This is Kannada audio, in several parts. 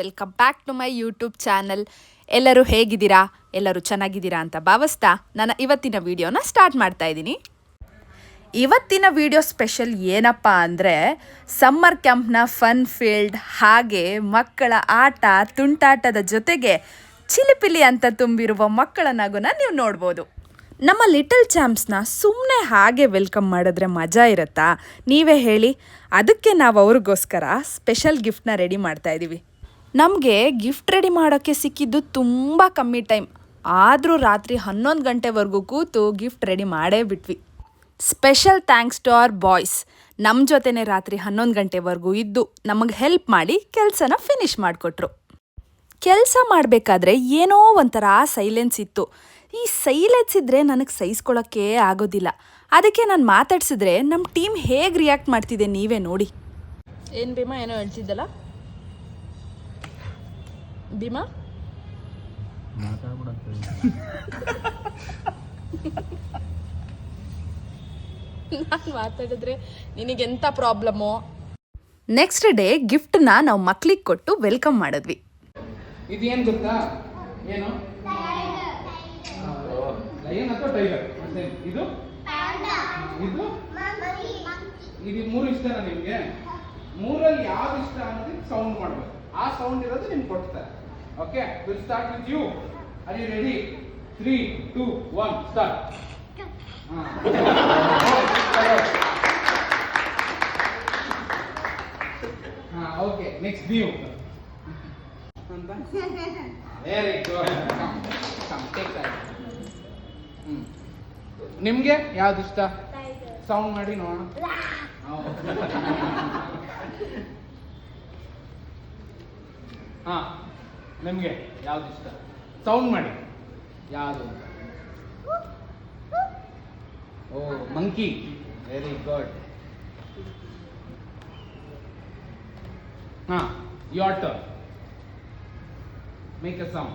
Welcome back to my YouTube channel. ಎಲ್ಲರೂ ಹೇಗಿದ್ದೀರಾ? ಎಲ್ಲರೂ ಚೆನ್ನಾಗಿದ್ದೀರಾ ಅಂತ ಭಾವಿಸ್ತಾ ನಾನು ಇವತ್ತಿನ ವಿಡಿಯೋನ ಸ್ಟಾರ್ಟ್ ಮಾಡ್ತಾ ಇದ್ದೀನಿ. ಇವತ್ತಿನ ವಿಡಿಯೋ ಸ್ಪೆಷಲ್ ಏನಪ್ಪ ಅಂದರೆ ಸಮ್ಮರ್ ಕ್ಯಾಂಪ್ನ ಫನ್ ಫೀಲ್ಡ್, ಹಾಗೆ ಮಕ್ಕಳ ಆಟ ತುಂಟಾಟದ ಜೊತೆಗೆ ಚಿಲಿಪಿಲಿ ಅಂತ ತುಂಬಿರುವ ಮಕ್ಕಳ ನಗುನ ನೀವು ನೋಡ್ಬೋದು. ನಮ್ಮ ಲಿಟಲ್ ಚಾಂಪ್ಸ್ನ ಸುಮ್ಮನೆ ಹಾಗೆ ವೆಲ್ಕಮ್ ಮಾಡಿದ್ರೆ ಮಜಾ ಇರುತ್ತಾ? ನೀವೇ ಹೇಳಿ. ಅದಕ್ಕೆ ನಾವು ಅವ್ರಿಗೋಸ್ಕರ ಸ್ಪೆಷಲ್ ಗಿಫ್ಟ್ನ ರೆಡಿ ಮಾಡ್ತಾ ಇದ್ದೀವಿ. ನಮಗೆ ಗಿಫ್ಟ್ ರೆಡಿ ಮಾಡೋಕ್ಕೆ ಸಿಕ್ಕಿದ್ದು ತುಂಬ ಕಮ್ಮಿ ಟೈಮ್, ಆದರೂ ರಾತ್ರಿ 11 ಗಂಟೆವರೆಗೂ ಕೂತು ಗಿಫ್ಟ್ ರೆಡಿ ಮಾಡೇ ಬಿಟ್ವಿ. Special thanks to our boys. ನಮ್ಮ ಜೊತೆನೇ ರಾತ್ರಿ 11 ಗಂಟೆವರೆಗೂ ಇದ್ದು ನಮಗೆ ಹೆಲ್ಪ್ ಮಾಡಿ ಕೆಲಸನ ಫಿನಿಷ್ ಮಾಡಿಕೊಟ್ರು. ಕೆಲಸ ಮಾಡಬೇಕಾದ್ರೆ ಏನೋ ಒಂಥರ ಸೈಲೆನ್ಸ್ ಇತ್ತು. ಈ ಸೈಲೆನ್ಸ್ ಇದ್ದರೆ ನನಗೆ ಸಹಿಸ್ಕೊಳ್ಳೋಕ್ಕೆ ಆಗೋದಿಲ್ಲ. ಅದಕ್ಕೆ ನಾನು ಮಾತಾಡ್ಸಿದ್ರೆ ನಮ್ಮ ಟೀಮ್ ಹೇಗೆ ರಿಯಾಕ್ಟ್ ಮಾಡ್ತಿದೆ ನೀವೇ ನೋಡಿ. ಏನು ಭೀಮಾ ಏನೋ ಹೇಳ್ತಿದ್ದಲ್ಲ? ಭೀಮಾ ನಾನು ಮಾತಾಡಿದ್ರೆ ನಿನಗೆಂಥ ಪ್ರಾಬ್ಲಮ್ಮು? ನೆಕ್ಸ್ಟ್ ಡೇ ಗಿಫ್ಟನ್ನ ನಾವು ಮಕ್ಳಿಗೆ ಕೊಟ್ಟು ವೆಲ್ಕಮ್ ಮಾಡಿದ್ವಿ. ಇದೇನು ಗೊತ್ತಾ? ಏನು ಲಯನ್ ಅಥವಾ ಟೈಗರ್? ಇದು ಇದು ಇದು ಮೂರು ಇಷ್ಟನಾ ನಿಮಗೆ? ಮೂರಲ್ಲಿ ಯಾವ್ದು ಇಷ್ಟ ಅನ್ನೋದಕ್ಕೆ ಸೌಂಡ್ ಮಾಡಬೇಕು. ಆ ಸೌಂಡ್ ಇರೋದು ನಿಮ್ಗೆ ಕೊಡ್ತಾರೆ. Okay, will start with you. Are you ready? 3, 2, 1 start. Okay, next ನೀವು. Very good. ನಿಮ್ಗೆ ಯಾವ್ದು ಇಷ್ಟ? ಸೌಂಡ್ ಮಾಡಿ ನೋಡೋಣ. ಹಾ, ನಿಮ್ಗೆ ಯಾವ್ದು ಇಷ್ಟ? ಸೌಂಡ್ ಮಾಡಿ. ಯಾವುದು? ಓ, ಮಂಕಿ. Very good. ಹಾ, your turn. Make a sound.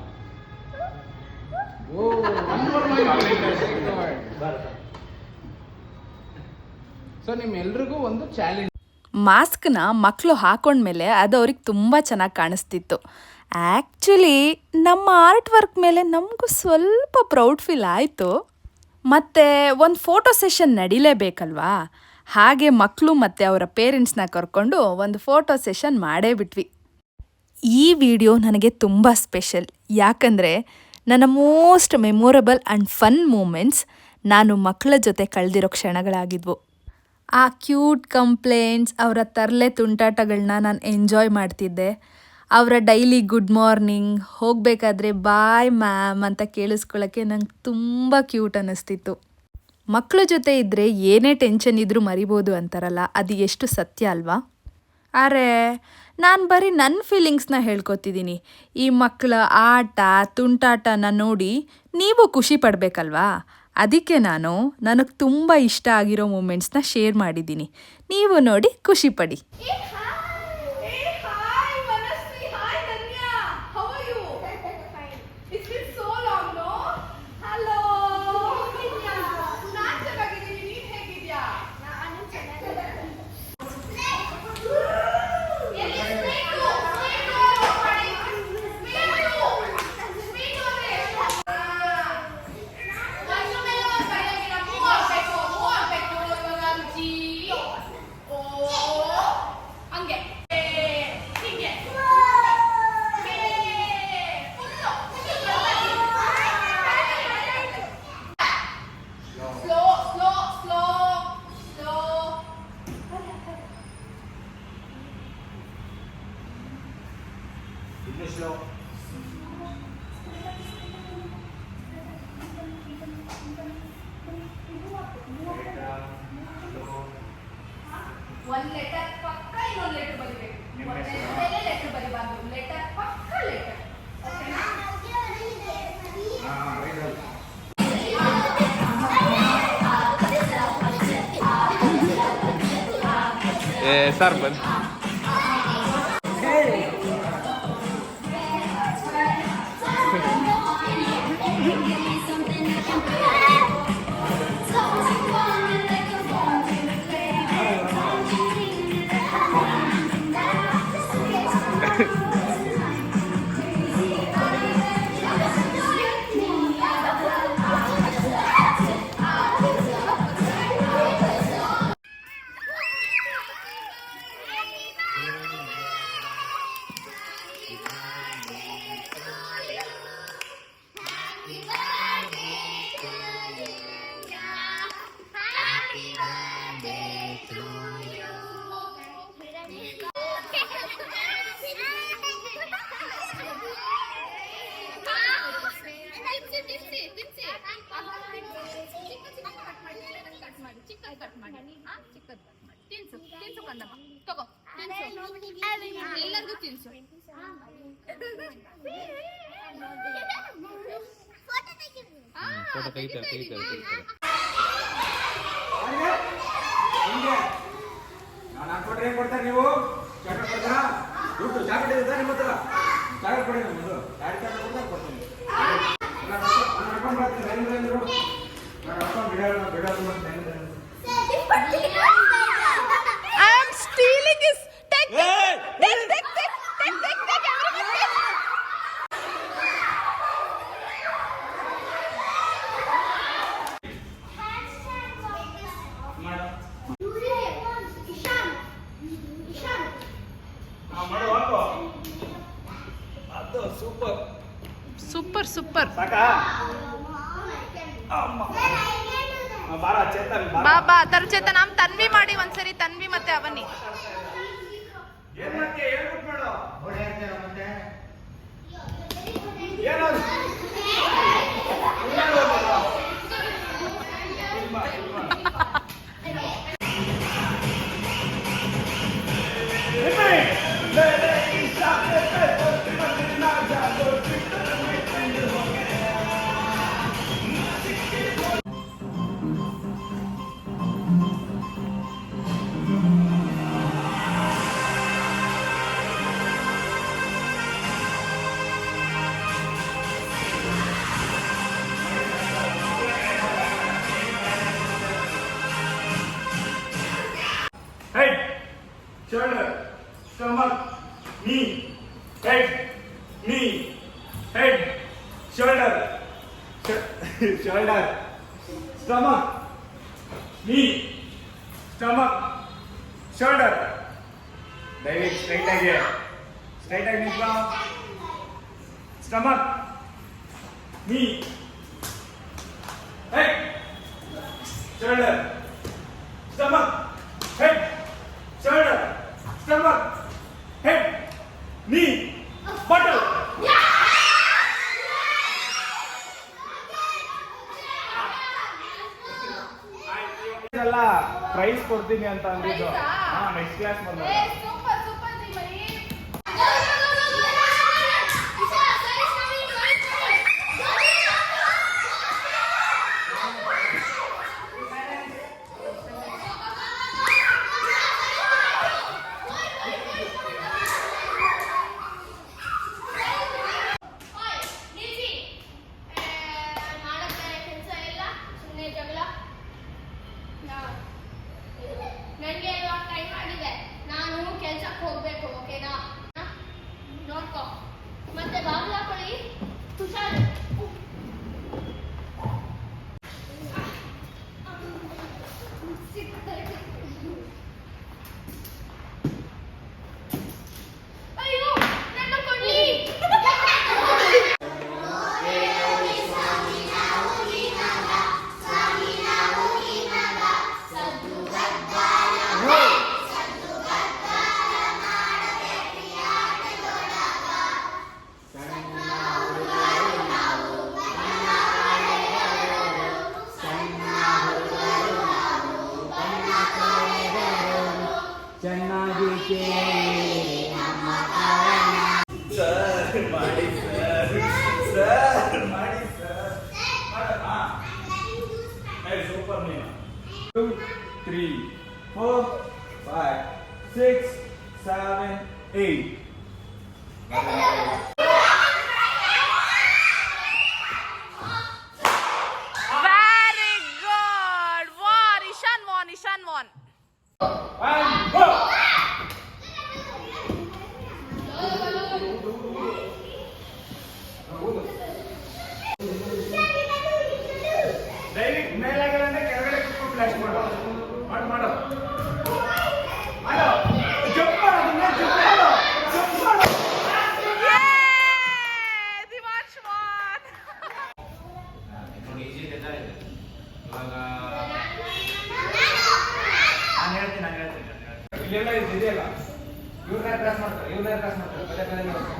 Oh, one more my. So ನಿಮ್ಮೆಲ್ರಿಗೂ ಒಂದು ಚಾಲೆಂಜ್. ಮಾಸ್ಕ್ನ ಮಕ್ಕಳು ಹಾಕೊಂಡ್ಮೇಲೆ ಅದು ಅವ್ರಿಗೆ ತುಂಬ ಚೆನ್ನಾಗಿ ಕಾಣಿಸ್ತಿತ್ತು. ಆ್ಯಕ್ಚುಲಿ ನಮ್ಮ ಆರ್ಟ್ ವರ್ಕ್ ಮೇಲೆ ನಮಗೂ ಸ್ವಲ್ಪ ಪ್ರೌಡ್ ಫೀಲ್ ಆಯಿತು. ಮತ್ತು ಒಂದು ಫೋಟೋ ಸೆಷನ್ ನಡೀಲೇಬೇಕಲ್ವಾ? ಹಾಗೆ ಮಕ್ಕಳು ಮತ್ತು ಅವರ ಪೇರೆಂಟ್ಸ್ನ ಕರ್ಕೊಂಡು ಒಂದು ಫೋಟೋ ಸೆಷನ್ ಮಾಡೇ ಬಿಟ್ವಿ. ಈ ವಿಡಿಯೋ ನನಗೆ ತುಂಬ ಸ್ಪೆಷಲ್. ಯಾಕಂದರೆ ನನ್ನ most memorable and fun moments ನಾನು ಮಕ್ಕಳ ಜೊತೆ ಕಳೆದಿರೋ ಕ್ಷಣಗಳಾಗಿದ್ವು. ಆ ಕ್ಯೂಟ್ ಕಂಪ್ಲೇಂಟ್ಸ್, ಅವರ ತರಲೆ ತುಂಟಾಟಗಳನ್ನ ನಾನು ಎಂಜಾಯ್ ಮಾಡ್ತಿದ್ದೆ. ಅವರ ಡೈಲಿ ಗುಡ್ ಮಾರ್ನಿಂಗ್, ಹೋಗಬೇಕಾದ್ರೆ ಬಾಯ್ ಮ್ಯಾಮ್ ಅಂತ ಕೇಳಿಸ್ಕೊಳ್ಳೋಕ್ಕೆ ನಂಗೆ ತುಂಬ ಕ್ಯೂಟ್ ಅನ್ನಿಸ್ತಿತ್ತು. ಮಕ್ಕಳ ಜೊತೆ ಇದ್ದರೆ ಏನೇ ಟೆನ್ಷನ್ ಇದ್ದರೂ ಮರಿಬೋದು ಅಂತಾರಲ್ಲ, ಅದು ಎಷ್ಟು ಸತ್ಯ ಅಲ್ವಾ? ಅರೆ, ನಾನು ಬರೀ ನನ್ನ ಫೀಲಿಂಗ್ಸ್ನ ಹೇಳ್ಕೊತಿದ್ದೀನಿ. ಈ ಮಕ್ಕಳ ಆಟ ತುಂಟಾಟನ ನೋಡಿ ನೀವು ಖುಷಿ ಪಡಬೇಕಲ್ವಾ? ಅದಕ್ಕೆ ನನಗೆ ತುಂಬ ಇಷ್ಟ ಆಗಿರೋ ಮೂಮೆಂಟ್ಸ್ನ ಶೇರ್ ಮಾಡಿದ್ದೀನಿ. ನೀವು ನೋಡಿ ಖುಷಿ ಪಡಿ. ಒಂದು ಲೆಟರ್ ಪಕ್ಕ ಇನ್ನೊಂದು ಲೆಟರ್ ಬರಿಬೇಕು. ಒಂದೇ ಲೆಟರ್ ಬರಿಬಾರ್ದು. ಲೆಟರ್ ಪಕ್ಕ ಲೆಟರ್. ಸರ್ ಬಂದು ಫೋಟೋ ತೆಗಿತಾರೆ ನಾನು ಹಾಕ್ಕೊಟ್ರೆ ಏನ್ ಕೊಡ್ತಾರೆ ನೀವು? ಚಾಕ್ಲೇಟ್ ಕೊಡ್ತಾರಾ? ದುಡ್ಡು ಚಾಕ್ಲೇಟ್ ಇದೆ ನಿಮ್ಮ ಹತ್ರ? ಚಾಕ್ಲೇಟ್ ಕೊಡಿ ನಮ್ಮದು. ಚಾಕ್ಲೇಟ್ ಕೊಡ್ತಾರೆ ಕೊಡ್ತೀನಿ. ನಾನು ಹಾಕೊಂಡು ಬರ್ತೀನಿ ರೈಲ್ವೆ ನಾನು ಹಾಕೊಂಡು ಬಿಡೋದು ಮತ್ತೆ I am stealing his take everyone take. ಅದು ಸೂಪರ್ ಸೂಪರ್ ಸೂಪರ್. ಸಾಕಾ? ಬಾರ ಚೇತನ್ ಬಾ ತರ್ಚೇತ ನಾಮ್ ತನ್ವಿ ಮಾಡಿ ಒಂದ್ಸರಿ ತನ್ವಿ ಮತ್ತೆ ಅವನಿ. ಏನ್ ಮಾಡ್ತೀಯ ಹೇಳ್ಬಿಟ್ಟು ಮಾಡು. ಏನದು? Head, shoulder, stomach, knee, head, knee, head, shoulder, shoulder, stomach, knee, stomach, shoulder. David, straight again. Straight again, stomach, knee, head, shoulder, stomach, head, shoulder, stomach, head, knee, bottle. ಇದೆಲ್ಲ ಪ್ರೈಸ್ ಕೊಡ್ತೀನಿ ಅಂತ ಅಂದಿದ್ದು. ನೆಕ್ಸ್ಟ್ ಕ್ಲಾಸ್ ಬಂದ ಸೂಪರ್ ಸೂಪರ್ ಮರಿ. ನನಗೆ ಇವಾಗ ಟೈಮ್ ಆಗಿದೆ, ನಾನು ಕೆಲ್ಸಕ್ಕೆ ಹೋಗ್ಬೇಕು. ಓಕೆನಾ? ನೋಡ್ಕೊ ಮತ್ತೆ ಬಾಗಿಲು ಹಾಕೊಳ್ಳಿ. ಹುಷಾರು. ಅಯ್ಯೋ ನನ್ನ ಕೊಡ್ಲಿ. ಚೆನ್ನಾಗಿ ಸರ್ ಮಾಡಿ ಸರ್ ಮಾಡಿ ಸರ್ ಸೂಪರ್ ನೀನು 2 3 4 5 6 7 8 Very good. Won. Ishan won. and go. Direct ಮೇಲಾಗಲಂದ್ರೆ ಕೆಳಗಡೆ ಕುತ್ಕೊಂಡು ಫ್ಲಾಶ್ ಮಾಡು ಮಾಡು ಜಂಪ್ ಮಾಡು ಜಂಪ್ ಮಾಡು. Divansh won. ಈಸಿ ಇದೆ ಇವಾಗ ನಾನು ಹೇಳ್ತೀನಿ ಇಲ್ಲೆಲ್ಲ ಇದೆಯಲ್ಲ ಇವ್ರನ್ನ ಕ್ರಾಸ್ ಮಾಡ್ತಾರೆ ಪದೇ ಪದೇ ಮಾಡ್ತಾರೆ.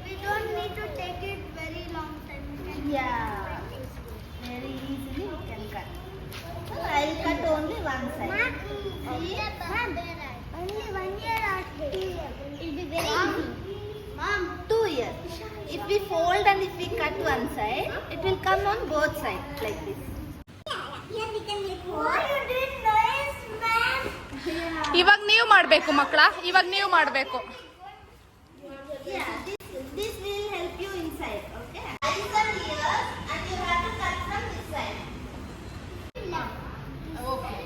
We don't need to take it very long time. Yeah, very easily we can cut. So I'll cut only one side. Only 1 year or 2 years. It'll be very easy. Mom, 2 years. If we fold and if we cut one side, it will come on both sides like this. Here we can make more. Oh, you did nice, man. ಇವಾಗ ನೀವು ಮಾಡಬೇಕು ಮಕ್ಕಳ, ಇವಾಗ ನೀವು ಮಾಡಬೇಕು. Yeah, this will help you inside, okay? These are here and you have to cut from this side. Okay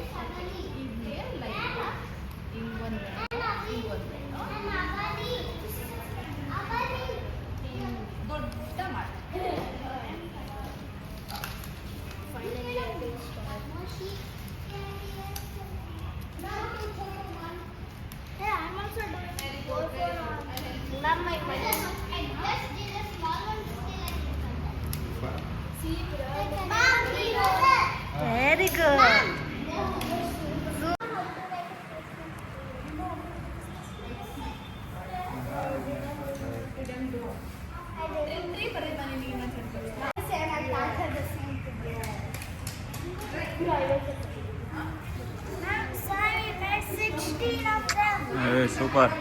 ದೊಡ್ಡ ಮಾಡಿ. Yeah, I'm also doing it. Not my money. Very good. Sorry, there's 16 of them. Super.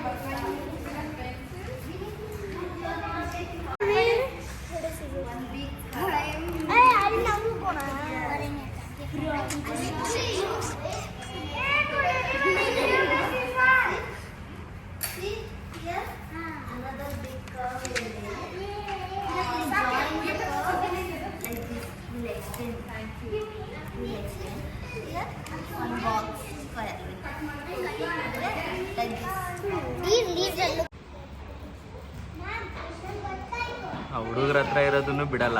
ಆ ಹುಡುಗರ ಹತ್ರ ಇರೋದನ್ನು ಬಿಡಲ್ಲ.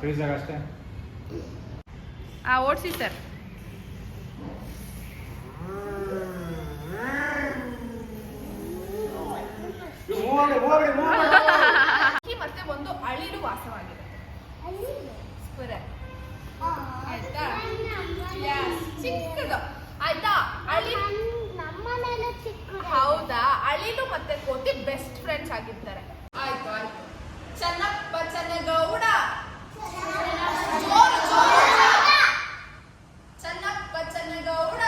ಫ್ರೀಜಾಗ ಅಷ್ಟೇ. ಓಡಿಸಿ ಸರ್. ಮತ್ತೆ ಒಂದು ಅಳಿಲು ವಾಸವಾಗಿದೆ. ಆಯ್ತಾ? ಚಿಕ್ಕದು ಆಯ್ತಾ? ಹೌದಾ? ಅಳಿಲು ಮತ್ತೆ ಕೋತಿ ಬೆಸ್ಟ್ ಫ್ರೆಂಡ್ಸ್ ಆಗಿರ್ತಾರೆ. ಆಯ್ತು ಆಯ್ತು. ಚೆನ್ನಪ್ಪ ಚೆನ್ನಗೌಡ, ಚೆನ್ನಪ್ಪ ಚೆನ್ನಗೌಡ,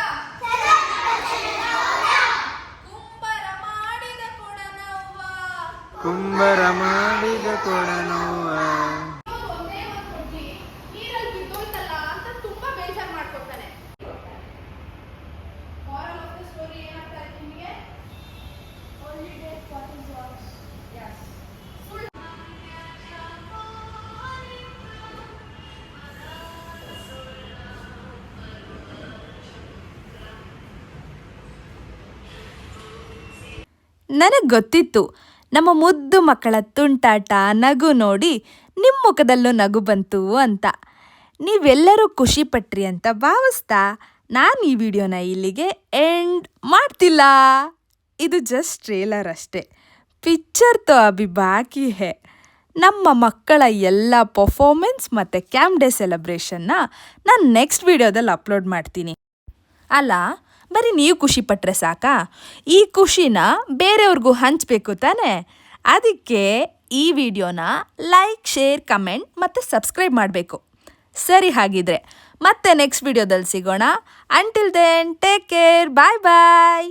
ಕುಂಬರ ಮಾಡಿದ ಕೊಡನವ್ವ, ಕುಂಬರ ಮಾಡಿದ ಕೊಡನವ್ವ. ನೀರಲ್ಲಿ ಬಿದ್ದೋಯ್ತಲ್ಲ ಅಂತ ತುಂಬಾ ಬೇಜಾರು ಮಾಡ್ಕೊತಾನೆ. ಮಾರಲ್ ಆಫ್ ದ ಸ್ಟೋರಿ ಏನಾಗ್ತಾ ಇದೆ ನಿಮಗೆ? ನನಗೆ ಗೊತ್ತಿತ್ತು ನಮ್ಮ ಮುದ್ದು ಮಕ್ಕಳ ತುಂಟಾಟ ನಗು ನೋಡಿ ನಿಮ್ಮ ಮುಖದಲ್ಲೂ ನಗು ಬಂತು ಅಂತ. ನೀವೆಲ್ಲರೂ ಖುಷಿಪಟ್ರಿ ಅಂತ ಭಾವಿಸ್ತಾ ನಾನು ಈ ವಿಡಿಯೋನ ಇಲ್ಲಿಗೆ ಎಂಡ್ ಮಾಡ್ತಿಲ್ಲ. ಇದು ಜಸ್ಟ್ ಟ್ರೇಲರ್ ಅಷ್ಟೇ. ಪಿಕ್ಚರ್ ತೋ ಅಭಿ ಬಾಕಿ ಹೇ. ನಮ್ಮ ಮಕ್ಕಳ ಎಲ್ಲ ಪರ್ಫಾರ್ಮೆನ್ಸ್ ಮತ್ತು ಕ್ಯಾಂಪ್ ಡೇ ಸೆಲೆಬ್ರೇಷನ್ನ ನಾನು ನೆಕ್ಸ್ಟ್ ವಿಡಿಯೋದಲ್ಲಿ ಅಪ್ಲೋಡ್ ಮಾಡ್ತೀನಿ. ಅಲ್ಲ, ಬರೀ ನೀವು ಖುಷಿ ಪಟ್ಟರೆ ಸಾಕಾ? ಈ ಖುಷಿನ ಬೇರೆಯವ್ರಿಗೂ ಹಂಚಬೇಕು ತಾನೇ? ಅದಕ್ಕೆ ಈ ವಿಡಿಯೋನ ಲೈಕ್, ಶೇರ್, ಕಮೆಂಟ್ ಮತ್ತು ಸಬ್ಸ್ಕ್ರೈಬ್ ಮಾಡಬೇಕು. ಸರಿ, ಹಾಗಿದ್ರೆ ಮತ್ತೆ ನೆಕ್ಸ್ಟ್ ವಿಡಿಯೋದಲ್ಲಿ ಸಿಗೋಣ. ಅಂಟಿಲ್ ದೆನ್ ಟೇಕ್ ಕೇರ್, ಬಾಯ್ ಬಾಯ್.